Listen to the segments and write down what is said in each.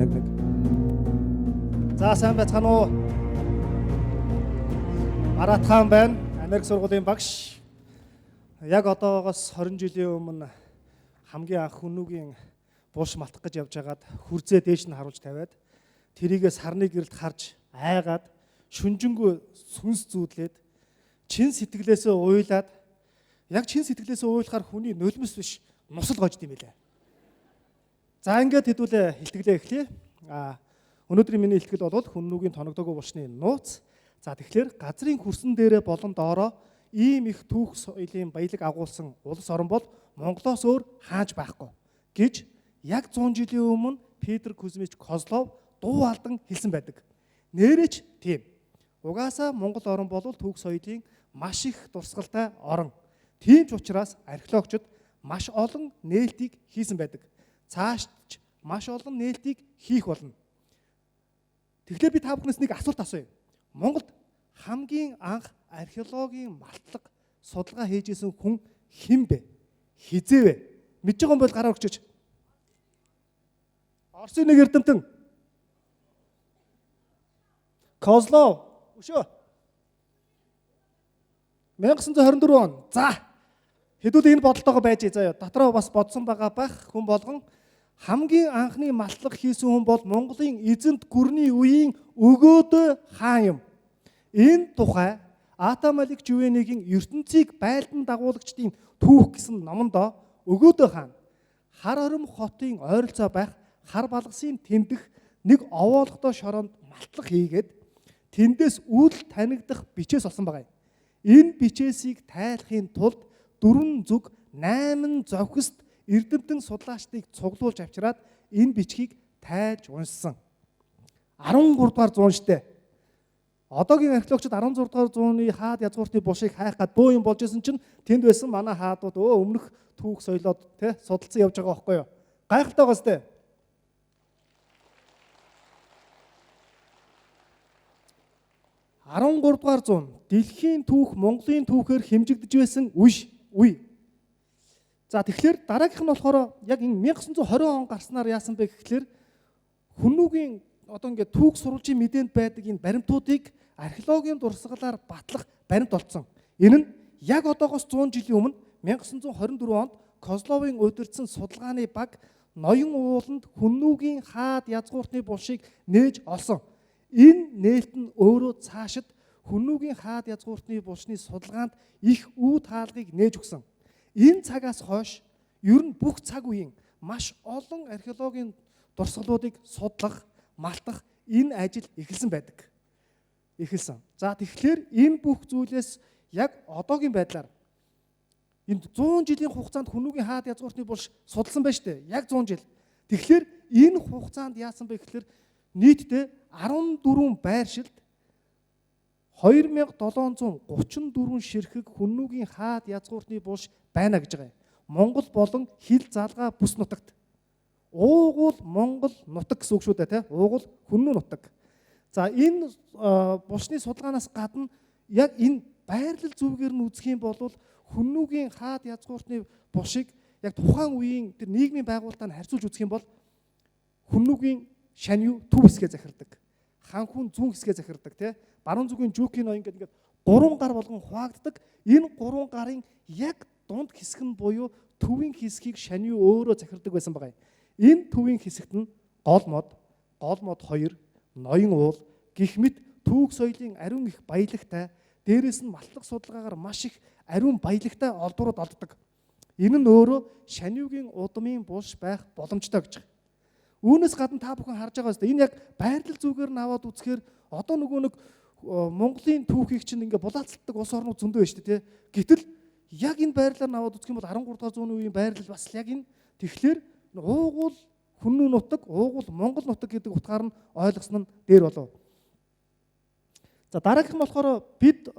нэг. За сайн байцгаана уу? Марат хаан байна. Америк сургуулийн багш. Яг одоогоос 20 жилийн өмнө хамгийн анх хүнүүгийн булш малтах гэж явж хагаад хүрзээ дээш нь харуулж тавиад тэрийгээ сарны гэрэлд харж айгаад шүнжэнгүү сүнс зүүдлээд чин сэтгэлээсээ уйлаад яг чин сэтгэлээсээ уйлахаар хүний нулимс биш нусал гожд юм билээ. За ингээд хэдүүлээ хилтгэлээ эхлэе. Өнөөдрийн миний хилтгэл бол хүннүүгийн тоногдоогүй булшны нууц. За тэгэхээр газрын хөрсөн дээрээ болон доороо ийм их түүх соёлын баялаг агуулсан улс орн бол Монголоос өөр хааж байхгүй гэж яг 100 жилийн өмнө Петр Кузьмич Козлов дуу алдан хэлсэн байдаг. Нэрэж тийм. Угаасаа Монгол орн бол түүх соёлын маш их дурсгалтай орн. Тийм ч учраас археологчид маш олон нээлтийг хийсэн байдаг. Цаашд маш олон нээлтийг хийх болно. Тэгэхээр би та бүхнээс нэг асуулт асууя. Монголд хамгийн анх археологийн малтлаг судалгаа хийжсэн хүн хэн бэ? Хизээ вэ? Мэдж байгаа юм бол гараа өгчөөч. Орсын нэг эрдэмтэн. Козлов. Өшөө. 1924 он. За. Хэдүүл энэ бодолтойгоо байж заяа. Дотроо бас бодсон байгаа байх хүн болгон хамгийн анхны малтлаг хийсэн хүн бол Монголын эзэнт гүрний үеийн Өгөөдөө хаан юм. Энэ тухай Атамалик Жүвэнигийн ертөнцийг байлдан дагуулагчдын түүх гэсэн номондоо Өгөөдөө хаан хар хором хотын ойролцоо байх хар балгасын тэмдэх нэг овоолготой шороонд малтлаг хийгээд тэндээс үл танигдах бичээс олсон байгаа юм. Энэ бичээсийг тайлахын тулд 4 зүг 8 зохист эрдэмтэн судлаачдыг цуглуулж авчираад энэ бичгийг тайлж уншсан. 13 дугаар зуун штэ. Одоогийн археологчид 16 дугаар зууны хаад язгууртны булшийг хайх гад бөө юм болж исэн чинь тэнд байсан манай хаадууд өмнөх түүх соёлоод те судалсан явж байгаа байхгүй юу? Гайхалтай гоос те. Дугаар зуун дэлхийн түүх Монголын түүхээр хэмжигдэж байсан үе. За тэгэхээр дараагийнх нь болохоор яг энэ 1920 он гарснаар яасан бэ гэхлээр хүнүүгийн одоо ингээд түүх сурвалжийн мэдээнд байдаг энэ баримтуудыг археологийн дурсгалаар батлах баримт олцсон. Энэ нь яг одоогоос 100 жилийн өмнө 1924 онд Козловын удирдсан судалгааны баг ноён ууланд хүнүүгийн хаад язгууртны булшийг нээж олсон. Энэ нээлт нь өөрөө цаашид хүнүүгийн хаад язгууртны булшны судалгаанд их үе таалгыг нээж өгсөн. Энэ цагаас хойш ер нь бүх цаг үеийн маш олон археологийн дурсгалуудыг судлах, малтах энэ ажил эхэлсэн байдаг. За тэгэхээр энэ бүх зүйлээс яг одоогийн байдлаар энэ 100 жилийн хугацаанд хүнүүгийн хаад язгууртны булш судалсан байна шүү дээ. Яг 100 жил. Тэгэхээр энэ хугацаанд яасан бэ гэхээр нийтдээ 14 байршилд 2734 ширхэг хүнүүгийн хаад язгууртны булш байна гэж байгаа юм. Монгол болон хил залгаа бүс нутагт. Уугуул Монгол нутаг гэсэн үг шүү дээ, тийм. Уугуул хүннүү нутаг. За энэ булшны судалгаанаас гадна яг энэ байрлал зүвгээр нь үзэх юм бол хүнүүгийн хаад язгууртны булшийг яг тухайн үеийн тэр нийгмийн байгууллагатай харьцуулж үзэх юм бол хүнүүгийн шанью төв хэсгээ захирдаг. Ханхун зүүн хэсгээ захирдаг, тийм. Баруун зүгийн жүкийн ноён гэдэг ингээд 3 гар болгон хуваагддаг. Энэ 3 гарын яг дунд хэсэг нь буюу төвийн хэсгийг шанью өөрөө захирдаг байсан байгаа юм. Энэ төвийн хэсэгт нь гол мод 2, ноён уул гэх мэт түүх соёлын ариун их баялагтай, дээрээс нь малтлаг судалгаагаар маш их ариун баялагтай олдурууд олддог. Энэ нь өөрөө шаньюгийн удмын булш байх боломжтой гэж. Үүнээс гадна та бүхэн харж байгаа үстэй энэ яг байрлал зүгээр нь аваад үзэхээр одоо нөгөө нэг Монголын түүхийг чинь ингээ булаацалдаг улс орнууд зөндөө байна шүү дээ, тий. Гэтэл яг энэ байрлалаар нь аваад үзэх юм бол 13 дугаар зууны үеийн байрлал бас яг энэ тэгэхээр уугуул хүннүү нутаг, уугуул Монгол нутаг гэдэг утгаар нь ойлгосон нь дээр болов. За дараагийнх нь болохоор бид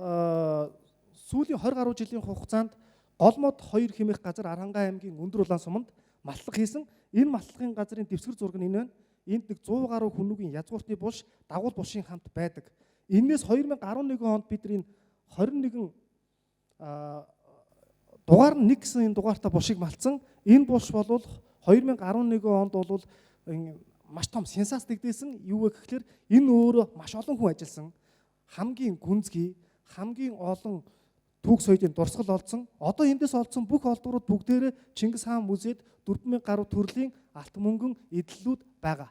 сүүлийн 20 гаруй жилийн хугацаанд Голмод 2 хэмээх газар Арангаа аймгийн Өндөр улаан суманд малтлаг хийсэн. Энэ малтлагын газрын дэвсгэр зураг нь энэ байна. Энд нэг 100 гаруй хүнүүгийн язгууртны булш дагуул булшийн хамт байдаг. Энээс 2011 онд бид энэ 21 дугаар 1 гэсэн энэ дугаартай булшийг малтсан. Энэ булш бол 2011 онд бол маш том сенсац нэгдээсэн юу вэ гэхээр энэ өөрөө маш олон хүн ажилласан хамгийн гүнзгий, хамгийн олон түүх соёлын дурсгал олдсон. Одоо эндээс олдсон бүх олдврууд бүгдээрээ Чингис хаан музейд 4000 гаруй төрлийн алт мөнгөн эдлэлүүд байгаа.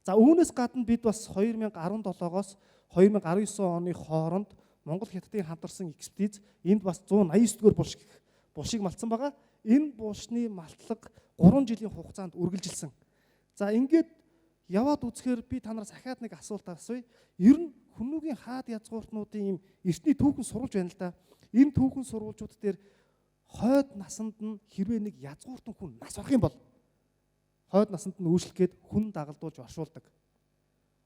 За үүнээс гадна бид бас 2017-оос 2019 оны хооронд Монгол Хятадын хамтарсан экспедиц энд бас 189-р булшийг малтсан байгаа. Энэ булшны малтлаг 3 жилийн хугацаанд үргэлжилсэн. За ингээд яваад үзэхээр би танараас ахаад нэг асуулт асууя. Ер нь Хүннүгийн хаад язгууртнуудын ийм эртний түүхэн сурвалж байна л да. Энэ түүхэн сурвалжууд дээр хойд насанд нь хэрвээ нэг язгууртан хүн нас орох юм бол хойд насанд нь үүшлэхэд хүн дагалдуулж оршуулдаг.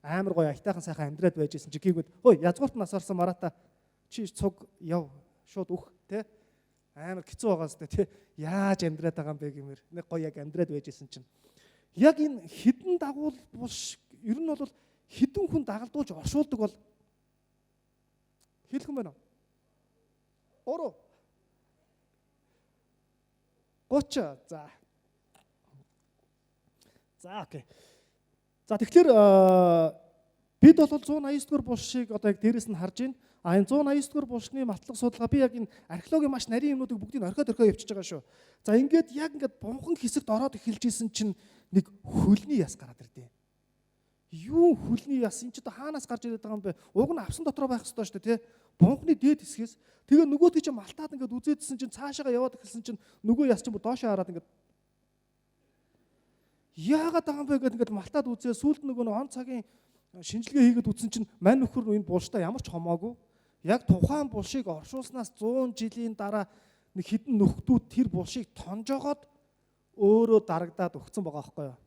Амар гоё айтайхан сайхан амьдраад байж исэн чи гингэд ой язгуурт нас орсон марата чи цуг яв шууд өөх те амар хэцүү байгааз те яаж амьдраад байгаа юм бэ гэмээр нэг гоё яг амьдраад байж исэн чинь яг энэ хідэн дагуул булш ер нь бол хідэн хүн дагалдуулж оршуулдаг бол хэлэх юм байна уу? 30 за окей. За тэгэхээр бид бол 189-р булшийг одоо яг дээрэс нь харж байна. А энэ 189-р булшны матлаг судалгаа би яг энэ археологийн маш нарийн юмнуудыг бүгдийг орхиод явчихж байгаа шүү. За ингээд яг ингээд бунхан хэсэгт ороод эхэлж исэн чинь нэг хөлний яс гараад ирдээ. Юу хөлний яс энэ ч одоо хаанаас гарч ирээд байгаа юм бэ? Уг нь авсан дотроо байх ёстой шүү дээ, тий. Бунхны дээд хэсгээс тэгээ нөгөөдгий чинь малтаад ингээд үзээдсэн чинь цаашаага яваад эхэлсэн чинь нөгөө яс чинь доошоо хараад ингээд яагаад байгаа юм бэ гэдэг ингээд малтаад үзээ сүүлд нөгөө он цагийн шинжилгээ хийгээд үзсэн чинь мань нөхөр энэ булштай ямар ч хомоогүй. Яг тухайн булшийг оршуулснаас 100 жилийн дараа нэг хідэн нөхдүүд тэр булшийг тонжоогоод өөрөө дарагдаад өгсөн байгаа байхгүй юу?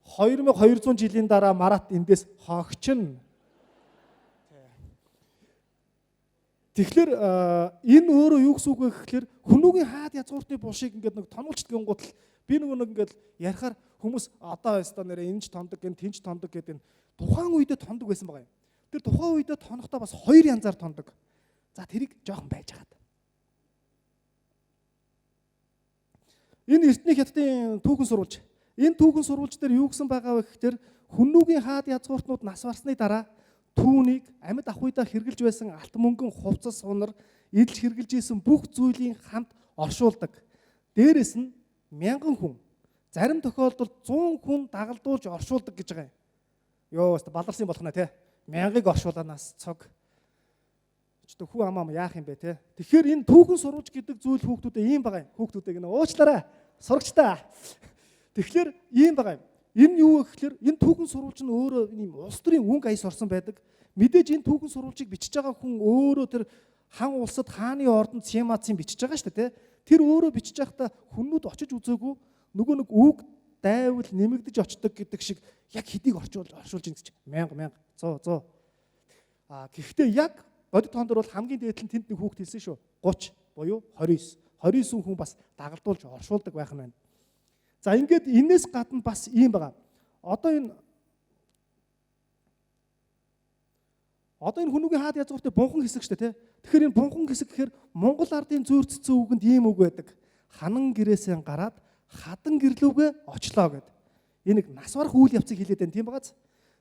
2200 жилийн дараа Марат эндээс хогчин. Тэгэхээр энэ өөрөө юу гэсэн үг вэ гэхээр Хүннүгийн хаад язгууртны булшийг ингээд нэг тонуулчдаг гингууд л би нэг ингээд ярихаар хүмүүс одоо өстө нэрээ энэч тондог гэн тэнч тондог гэдэг энэ тухайн үедээ тондог байсан байгаа юм. Тэр тухайн үедээ тонохдоо бас хоёр янзаар тондог. За тэрийг жоохон байж хагаад. Энэ эртний Хятадын түүхэн сурвалж. Энэ түүхэн сурвалж дээр юу гэсэн байгаа вэ гэхээр Хүннүгийн хаад язгууртнууд нас барсны дараа түүнийг амьд ах уйдаа хэрглэж байсан алт мөнгөн хувцас сунар эдэлж хэрглэж исэн бүх зүйлийн хамт оршуулдаг. Дээрээс нь 1000 хүн, зарим тохиолдолд 100 хүн дагалдуулж оршуулдаг гэж байгаа юм. Йоо, баларсан болох нэ те. 1000-ыг оршууланаас цог. Ч одоо хүү амаа яах юм бэ те. Тэгэхээр энэ түүхэн сурвалж гэдэг зүйл хүүхдүүдэд ийм байгаа юм. Хүүхдүүдийг нэ уучлаарай. Сурагчтай. Тэгэхээр ийм байгаа юм. Энэ юу вэ гэхээр энэ түүхэн сурвалж нь өөрөө ийм улс төрийн өнгө аяс орсон байдаг. Мэдээж энэ түүхэн сурвалжийг бичиж байгаа хүн өөрөө тэр хан улсад хааны ордонд Симацын бичиж байгаа шүү дээ. Тэр өөрөө бичиж байхдаа хүннүүд очиж үзээгүй нөгөө нэг үг дайвал нэмэгдэж очдог гэдэг шиг яг хэдийг оршуулж ийн гэж 1000 100 гэхдээ яг бодит тоон дээр бол хамгийн дээд нь тэнд нэг хүүхд хэлсэн шүү 30 буюу 29 хүн бас дагалдуулж оршуулдаг байх нь байна. За ингээд энэс гадна бас ийм байгаа. Одоо энэ Хүннүгийн хаад язгууртны бунхан хэсэг шүү дээ, тэ. Тэгэхээр энэ бунхан хэсэг гэхээр Монгол ардын зүйр цэцэн үгэнд ийм үг байдаг. Ханан гэрээсээ гараад хадан гэрлүүгээ очлоо гэд. Энэ нэг нас барах үйл явцыг хэлээд байна тийм багаз.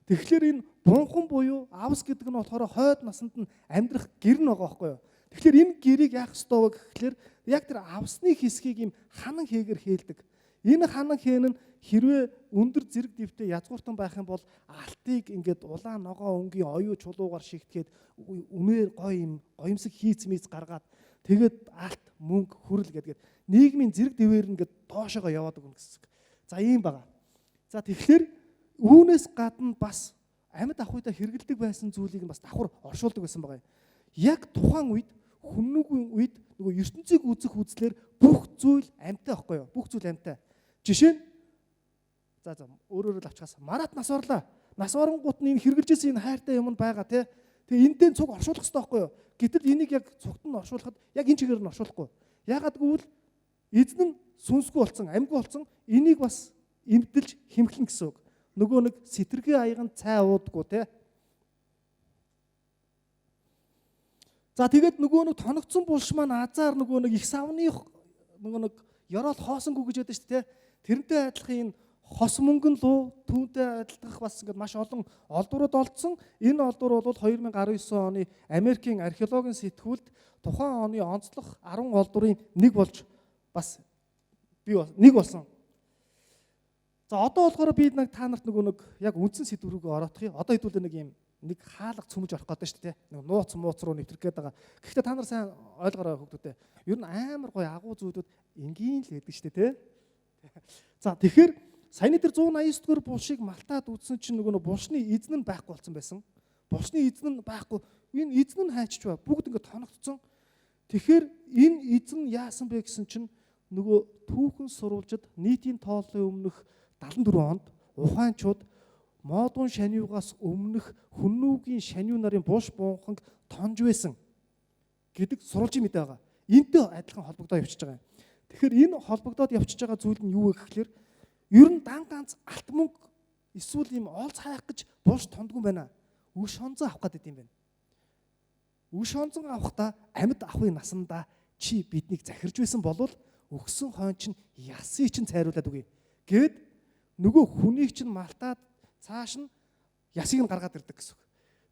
Тэгэхээр энэ бунхан буюу авс гэдэг нь болохоор хойд насанд нь амьдрах гэр нь байгаа байхгүй юу. Тэгэхээр энэ гэрийг яах ёстой вэ гэхээр яг тэр авсны хэсгийг юм ханан хээгээр хээлдэг. Энэ ханан хэн нь хэрвээ өндөр зэрэг дэвтэй язгууртан байх юм бол алтыг ингээд улаан ногоо өнгийн оюу чулуугаар шигтгэхэд үнээр гоё гоёмсог хийц мийц гаргаад тэгээд алт мөнгө хүрэл гэдгээд нийгмийн зэрэг дэвээр ингээд доошоо яваад өгнө гэсэн. За ийм байгаа. За тэгэхээр үүнээс гадна бас амьд ах уйдаа хэрэгэлдэг байсан зүйлийг нь бас давхар оршуулдаг байсан байгаа юм. Яг тухайн үед Хүннүгийн үед нөгөө ертөнцийг үзэх үзлэр бүх зүйл амьтай байхгүй юу? Бүх зүйл амьтай. Жишээ нь за өөрөөр л авчихаас Марат нас орлаа. Нас оронгууд нь энэ хэрэгжилжсэн энэ хайртай юм байгаа тий. Тэгээ энтэй цуг оршуулах хэрэгтэй байхгүй юу? Гэтэл энийг яг цугт нь оршуулахад яг энэ чигээр нь оршуулахгүй. Ягаад гэвэл эзэн нь сүнсгүй болсон, амьгүй болсон. Энийг бас эмдэлж хэмхлэн гэсэн үг. Нөгөө нэг сэтэргээ аяган цай уудаггүй тий. За тэгээд нөгөө нэг тоногцсон булш маань азар нөгөө нэг их савны нөгөө нэг ёроол хоосонгүй гэж яддаг шүү дээ. Тэрнтэй адилхан энэ хос мөнгөн луу түүнтэй адилдах бас ингээд маш олон олдврууд олдсон. Энэ олдвор бол 2019 оны Америкийн археологийн сэтгүүлд тухайн оны онцлог 10 олдврын нэг болж бас нэг болсон. За одоо болохоор би та нарт нэг яг үндсэн сэдв рүү ороодох юм. Одоо хэдүүлээ нэг юм нэг хаалга цөмж орох гэдэг шүү дээ. Нэг нууц мууц руу нэвтрэх гээд байгаа. Гэхдээ та нар сайн ойлгоорой хүүхдүүдээ. Ер нь амар гоё агуу зүйлүүд энгийн л байдаг шүү дээ, тэ. За тэгэхээр саяны дээр 189 дэх булшийг малтаад үзсэн чинь нөгөө булшны эзэн нь байхгүй болсон байсан. Булшны эзэн нь байхгүй. Энэ эзэн нь хайчч ба бүгд ингээд тоногдсон. Тэгэхээр энэ эзэн яасан бэ гэсэн чинь нөгөө түүхэн сурвалжид нийтийн тооллын өмнөх 74 онд ухаанчууд модун шаниугаас өмнөх хүннүүгийн шаниу нарын буш буунханг тонж байсан гэдэг сурвалжийн мэдээ байгаа. Энтэй адилхан холбогдоод явчихж байгаа юм. Тэгэхээр энэ холбогдоод явчихж байгаа зүйл нь юу вэ гэхээр ер нь дан ганц алт мөнгө эсвэл юм олз хайх гэж буш тондгүй байна. Үш хонзон авах гэдэг юм байна. Үш хонзон авахдаа амьд ахын насандаа чи биднийг захирж байсан болвол өгсөн хойно чинь ясыг чинь цайруулад үгүй. Гэвд нөгөө хүнийг чинь малтаад цааш нь ясыг нь гаргаад ирдэг гэсэн үг.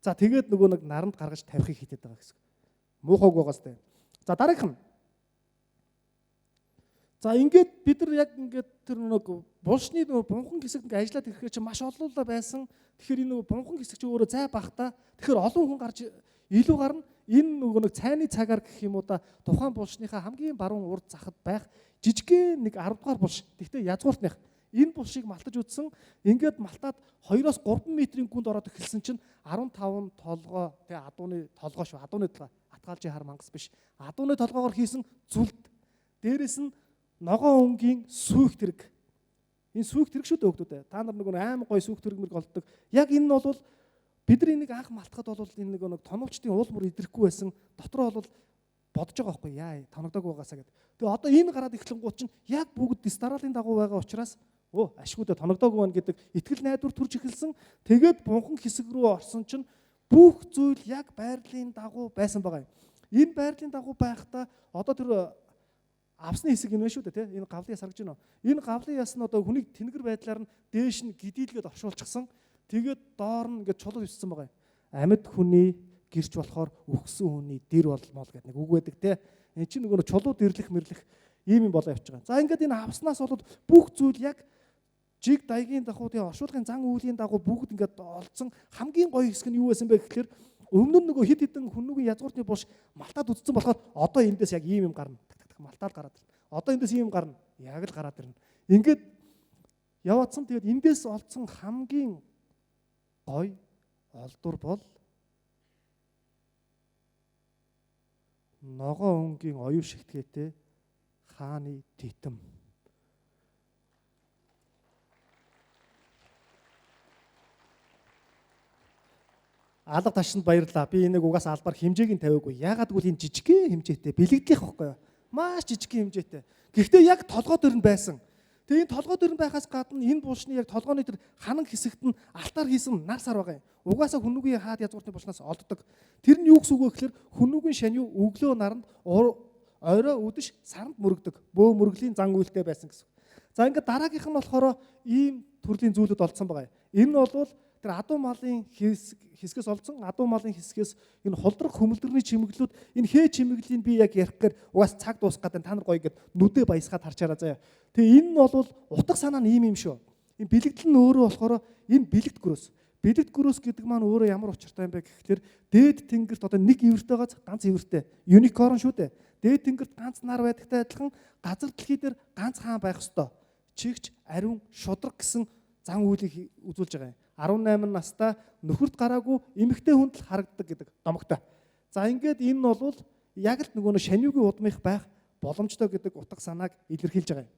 За тэгээд нөгөө нэг наранд гаргаж тавихыг хийгээд байгаа гэсэн үг. Муухайг байгаас тээ. За дараагийнх нь. За ингээд бид нар яг ингээд тэр нэг булшны нөгөө бунхан хэсэгт ингээд ажиллаад ирэхээр чинь маш олоолаа байсан. Тэгэхээр энэ нөгөө бунхан хэсэг чинь өөрөө зай багтаа. Тэгэхээр олон хүн гарч илүү гарна. Энэ нөгөө нэг цайны цагаар гэх юм уу да тухайн булшныхаа хамгийн баруун урд захад байх жижигхэн нэг 10 дугаар булш. Тэгтээ язгууртных энэ булшийг малтаж үтсэн. Ингээд малтаад 2-3 метрийн гүнд ороод эхэлсэн чинь 15 толгой тэгээ адууны толгой шүү. Адууны толгой. Атгаалжийн хар мангас биш. Адууны толгоогоор хийсэн зүлд. Дээрээс нь ногоон өнгийн сүйх тэрэг. Энэ сүйх тэрэг шүү дээ хөөдөө. Та нар нэг аим гой сүйх тэрэг мэрэг олддог. Яг энэ нь бол бидний нэг анх малтахад бол энэ нэг тоновчдын уул мөр идрэхгүй байсан. Дотроо бол бодож байгаа байхгүй яа тоногдог байгаасаа гэдэг. Тэгээ одоо энэ гараад эхлэнгууд чинь яг бүгд дистаралын дагуу байгаа учраас ашгүйдээ тоногдог байна гэдэг итгэл найдвар төрж эхэлсэн. Тэгээд бунхан хэсэг рүү орсон чинь бүх зүйл яг байрлалын дагуу байсан байгаа юм. Энэ байрлалын дагуу байхдаа одоо тэр авсны хэсэг энэ шүү дээ тий. Энэ гавлын яс харагдаж байна. Энэ гавлын яс нь одоо хүнийг тэнгэр байдлаар нь дээш нь гидийлгээд оршуулчихсан. Тэгээд доор нь ингээд чулуу өвссөн байгаа юм. Амьд хүний гэрч болохоор өгсөн хүний дэр болмол гэдэг нэг үг байдаг тий. Энд чинь нөгөө чулуу дэрлэх мэрлэх ийм юм болоо явж байгаа. За ингээд энэ авснаас бол бүх зүйл яг жиг дайгийн дагуу тий оршуулгын зан үйлийн дагуу бүгд ингээд олцсон. Хамгийн гоё хэсэг нь юу байсан бэ гэхээр өмнө нь нөгөө хид хідэн хүннүүгийн язгууртны булш малтаад үдцсэн болохоор одоо эндээс яг ийм юм гарна. Малтаад гараад ирнэ. Одоо эндээс ийм гарна. Яг л гараад ирнэ. Ингээд яваадсан тэгээд эндээс олцсон хамгийн гоё олдвор бол ногоон өнгийн оюу шигтгээтэй хааны титэм. Алга ташинд баярлалаа. Би энийг угаас албаар хэмжээг нь тавиагүй. Яагаад гэвэл энэ жижигхэн хэмжээтэй бэлэгдлийнх байхгүй юу? Маш жижигхэн хэмжээтэй. Гэхдээ яг толгой дээр нь байсан. Тэгээ энэ толгой дээр нь байхаас гадна энэ булшны яг толгойн тэр ханан хэсэгт нь алтаар хийсэн нар сар байгаа юм. Угаасаа хүннүүгийн хаад язгууртны булшнаас олддог. Тэр нь юу гэсэн үг вэ гэхээр хүннүүгийн шаниу өглөө наранд орой үдэш саранд мөрөгдөг. Бөө мөрөглийн зан үйлтэй байсан гэсэн. За ингээд дараагийнх нь болохоор ийм төрлийн зүйлүүд олдсон байгаа юм. Энэ нь бол тэр адуу малын хэсгээс олдсон адуу малын хэсгээс энэ холдрог хөмөлдөрний чимэглэлүүд энэ хээ чимэглэлийг би яг ярих гээр угаас цаг дуусах гэдэг та нар гоё ингээд нүдэ баясгаад харчаараа заяа. Тэгээ энэ нь бол утга санаа нь ийм юм шүү. Энэ бэлэгдэл нь өөрөө болохоор энэ бэлэгт гөрөөс. Бэлэгт гөрөөс гэдэг маань өөрөө ямар учиртай юм бэ гэхээр дээд тэнгэрт одоо нэг ивэртэйгээс ганц ивэртэй. Юникорн шүү дээ. Дээд тэнгэрт ганц нар байдагтай адилхан газар дэлхий дээр ганц хаан байх ёстой. Чигч ариун шудраг гэсэн зан үйлийг үзүүлж байгаа юм. 18 настай нөхөрт гараагүй эмэгтэй хүнд л харагддаг гэдэг домогтой. За ингээд энэ нь бол яг л нөгөө шаниугийн удмынх байх боломжтой гэдэг утга санааг илэрхийлж байгаа юм.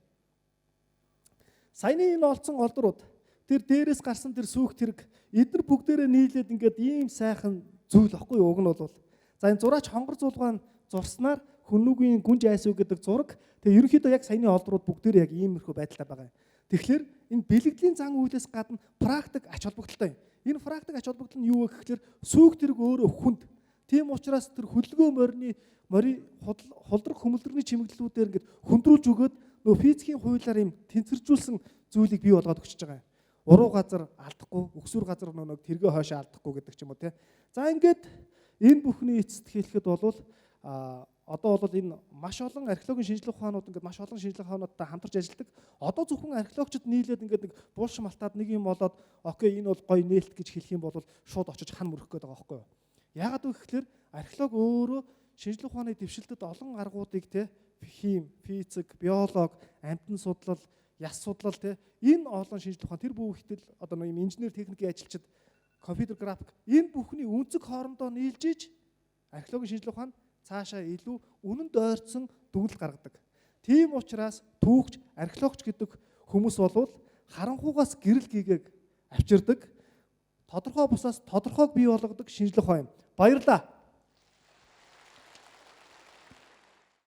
Саяны энэ олцсон олдрууд тэр дээрээс гарсан тэр сүүх тэрэг эдгээр бүгдээрээ нийлээд ингээд ийм сайхан зүйл ахгүй юу уг нь бол. За энэ зураач хонгор зулгаан зурснаар хүннүүгийн гүнж айсуу гэдэг зураг. Тэгээ ерөнхийдөө яг саяны олдрууд бүгдээрээ яг иймэрхүү байдалтай байгаа юм. Тэгэхээр энэ бэлэгдлийн зан үйлээс гадна практик ач холбогдолтой юм. Энэ практик ач холбогдол нь юу вэ гэхээр сүүг тэрэг өөрөө хүнд. Тийм учраас тэр хөдөлгөөн морийн холдрог хөмөлдөрний чимэглэлүүдээр ингээд хөндрүүлж өгөөд нөгөө физикийн хуулиар юм тэнцвэржүүлсэн зүйлийг бий болгоод өгч байгаа юм. Уруу газар алдахгүй, өгсүр газар нэг тэргээ хойшоо алдахгүй гэдэг ч юм уу тий. За ингээд энэ бүхний эцэст хэлэхэд бол одоо бол энэ маш олон археологийн шинжилгээ ухаанууд ингээд маш олон шинжилгээ ухаануудтай хамтарч ажилладаг. Одоо зөвхөн археологчид нийлээд ингээд нэг буулш малтаад нэг юм болоод окей энэ бол гоё нээлт гэж хэлэх юм бол шууд очиж хан мөрөх гээд байгаа байхгүй юу? Яагаад вэ гэхээр археолог өөрөө шинжилгээ ухааны дэвшилтэд олон аргуудыг те хим, физик, биолог, амьтан судлал, яс судлал те энэ олон шинжилгээ ухаан тэр бүхэтэл одоо нэг инженер техникийн ажилчид компьютер график энэ бүхний үнцэг хоорондоо нийлж иж археологийн шинжилгээ ухаан цаашаа илүү үнэнд ойртсон дүгнэлт гаргадаг. Тийм учраас түүхч, археологч гэдэг хүмүүс болвол харанхуугаас гэрэл гэгээг авчирдаг. Тодорхой бусаас тодорхойг бий болгодог шинжилгээ ухаан юм. Баярлалаа.